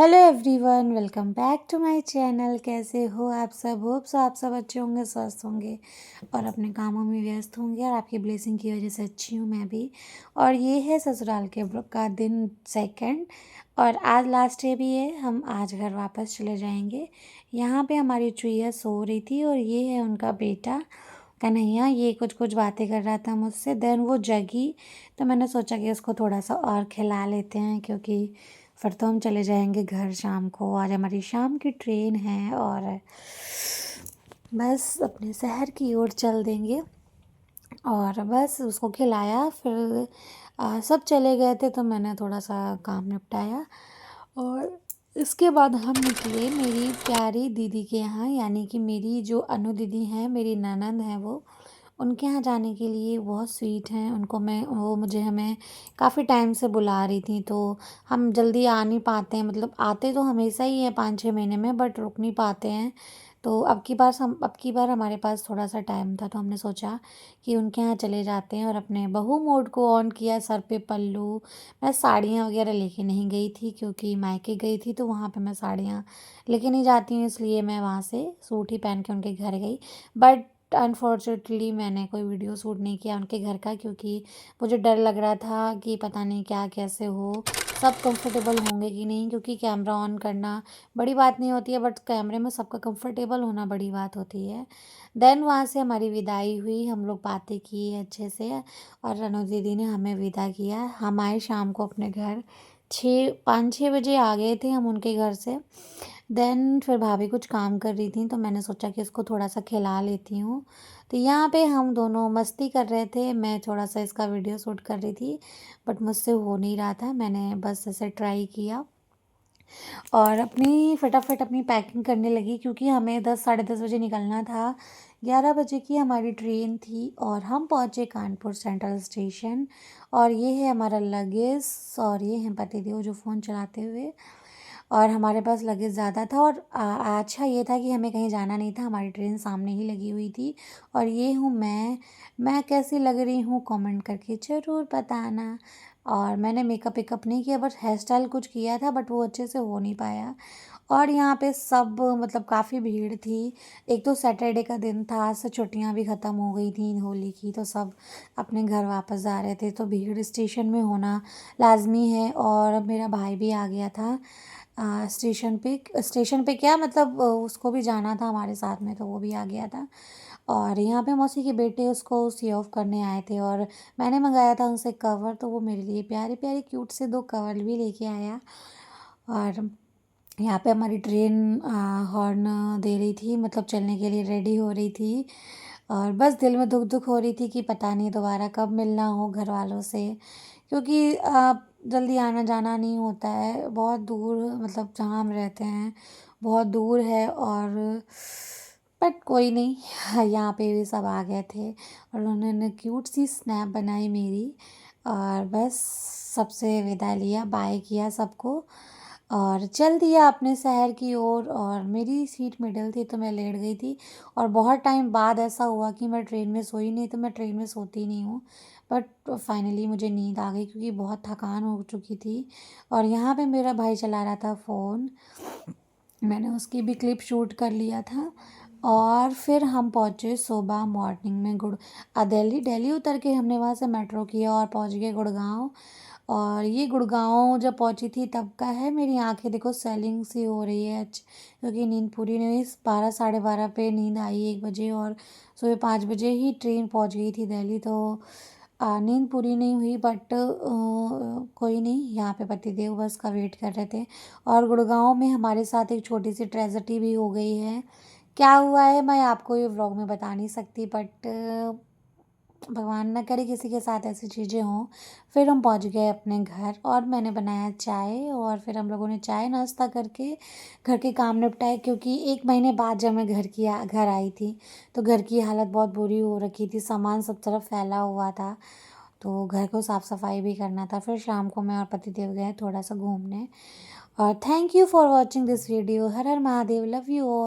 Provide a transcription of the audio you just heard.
Hello everyone, welcome back to my channel. कैसे हो आप सब? होप्स आप सब अच्छे होंगे, स्वस्थ होंगे और अपने कामों में व्यस्त होंगे और आपकी ब्लेसिंग की वजह से अच्छी हूँ मैं भी। और ये है ससुराल के का दिन सेकंड और आज लास्ट डे भी है। हम आज घर वापस चले जाएंगे। यहाँ पे हमारी चुईया सो रही थी और ये है उनका बेटा कन्हैया। ये कुछ कुछ बातें कर रहा था मुझसे, देन वो जगी तो मैंने सोचा कि उसको थोड़ा सा और खिला लेते हैं, क्योंकि फिर तो हम चले जाएंगे घर शाम को। आज हमारी शाम की ट्रेन है और बस अपने शहर की ओर चल देंगे। और बस उसको खिलाया, फिर सब चले गए थे तो मैंने थोड़ा सा काम निपटाया और इसके बाद हम निकले मेरी प्यारी दीदी के यहाँ, यानी कि मेरी जो अनु दीदी हैं, मेरी ननंद हैं वो, उनके यहाँ जाने के लिए। बहुत स्वीट हैं। उनको मैं वो मुझे हमें काफ़ी टाइम से बुला रही थी, तो हम जल्दी आ नहीं पाते हैं। मतलब आते तो हमेशा ही हैं 5-6 महीने में, बट रुक नहीं पाते हैं। तो अब की बार हमारे पास थोड़ा सा टाइम था, तो हमने सोचा कि उनके यहाँ चले जाते हैं और अपने बहू मोड को ऑन किया। सर पे पल्लू, मैं साड़ियाँ वगैरह लेके नहीं गई थी क्योंकि मायके गई थी, तो वहाँ पे मैं साड़ियाँ लेके नहीं जाती हूँ, इसलिए मैं वहाँ से सूट ही पहन के उनके घर गई। बट अनफॉर्चुनेटली मैंने कोई वीडियो शूट नहीं किया उनके घर का, क्योंकि मुझे डर लग रहा था कि पता नहीं क्या कैसे हो, सब कंफर्टेबल होंगे कि नहीं, क्योंकि कैमरा ऑन करना बड़ी बात नहीं होती है, बट कैमरे में सबका कंफर्टेबल होना बड़ी बात होती है। देन वहाँ से हमारी विदाई हुई, हम लोग बातें की अच्छे से और रनु दीदी ने हमें विदा किया। हम आए शाम को अपने घर, 5-6 बजे आ गए थे हम उनके घर से। देन फिर भाभी कुछ काम कर रही थी, तो मैंने सोचा कि इसको थोड़ा सा खिला लेती हूँ। तो यहाँ पे हम दोनों मस्ती कर रहे थे, मैं थोड़ा सा इसका वीडियो शूट कर रही थी, बट मुझसे हो नहीं रहा था। मैंने बस ऐसे ट्राई किया और अपनी फटाफट अपनी पैकिंग करने लगी, क्योंकि हमें 10-10:30 बजे निकलना था। 11 बजे की हमारी ट्रेन थी और हम पहुँचे कानपुर सेंट्रल स्टेशन। और ये है हमारा लगेज और ये हैं पतिदेव जो फ़ोन चलाते हुए। और हमारे पास लगेज ज़्यादा था और अच्छा ये था कि हमें कहीं जाना नहीं था, हमारी ट्रेन सामने ही लगी हुई थी। और ये हूँ मैं कैसी लग रही हूँ कमेंट करके ज़रूर बताना। और मैंने मेकअप वेकअप नहीं किया, बस हेयर स्टाइल कुछ किया था, बट वो अच्छे से हो नहीं पाया। और यहाँ पे सब मतलब काफ़ी भीड़ थी। एक तो सैटरडे का दिन था, आज से छुट्टियाँ भी ख़त्म हो गई थी होली की, तो सब अपने घर वापस जा रहे थे, तो भीड़ स्टेशन में होना लाजमी है। और मेरा भाई भी आ गया था स्टेशन पे क्या मतलब उसको भी जाना था हमारे साथ में, तो वो भी आ गया था। और यहाँ पे मौसी के बेटे उसको सी ऑफ करने आए थे और मैंने मंगाया था उनसे कवर, तो वो मेरे लिए प्यारे प्यारे क्यूट से 2 कवर भी लेके आया। और यहाँ पे हमारी ट्रेन हॉर्न दे रही थी, मतलब चलने के लिए रेडी हो रही थी। और बस दिल में दुख दुख हो रही थी कि पता नहीं दोबारा कब मिलना हो घर वालों से, क्योंकि जल्दी आना जाना नहीं होता है। बहुत दूर, मतलब जहाँ हम रहते हैं बहुत दूर है। और बट कोई नहीं, यहाँ पे भी सब आ गए थे और उन्होंने क्यूट सी स्नैप बनाई मेरी। और बस सबसे विदा लिया, बाय किया सबको और चल दिया अपने शहर की ओर। और मेरी सीट मिडल थी तो मैं लेट गई थी। और बहुत टाइम बाद ऐसा हुआ कि मैं ट्रेन में सोई नहीं, तो मैं ट्रेन में सोती नहीं हूँ, बट फाइनली मुझे नींद आ गई क्योंकि बहुत थकान हो चुकी थी। और यहाँ पे मेरा भाई चला रहा था फ़ोन, मैंने उसकी भी क्लिप शूट कर लिया था। और फिर हम पहुँचे सुबह मॉर्निंग में दिल्ली उतर के हमने वहाँ से मेट्रो किया और पहुँच गए गुड़गांव। और ये गुड़गांव जब पहुँची थी तब का है, मेरी आंखें देखो स्वेलिंग सी हो रही है क्योंकि नींद पूरी नहीं हुई। 12-12:30 पे नींद आई 1 बजे और सुबह 5 बजे ही ट्रेन पहुँच गई थी दिल्ली, तो नींद पूरी नहीं हुई। बट कोई नहीं, यहाँ पे पतिदेव बस का वेट कर रहे थे। और गुड़गांव में हमारे साथ एक छोटी सी ट्रेजेडी भी हो गई है। क्या हुआ है मैं आपको ये व्लॉग में बता नहीं सकती, बट भगवान ना करे किसी के साथ ऐसी चीज़ें हों। फिर हम पहुंच गए अपने घर और मैंने बनाया चाय और फिर हम लोगों ने चाय नाश्ता करके घर के काम निपटाए, क्योंकि 1 महीने बाद जब मैं घर आई थी तो घर की हालत बहुत बुरी हो रखी थी, सामान सब तरफ फैला हुआ था, तो घर को साफ़ सफाई भी करना था। फिर शाम को मैं और पतिदेव गए थोड़ा सा घूमने। और thank you for watching this video. Her her Mahadev, love you all.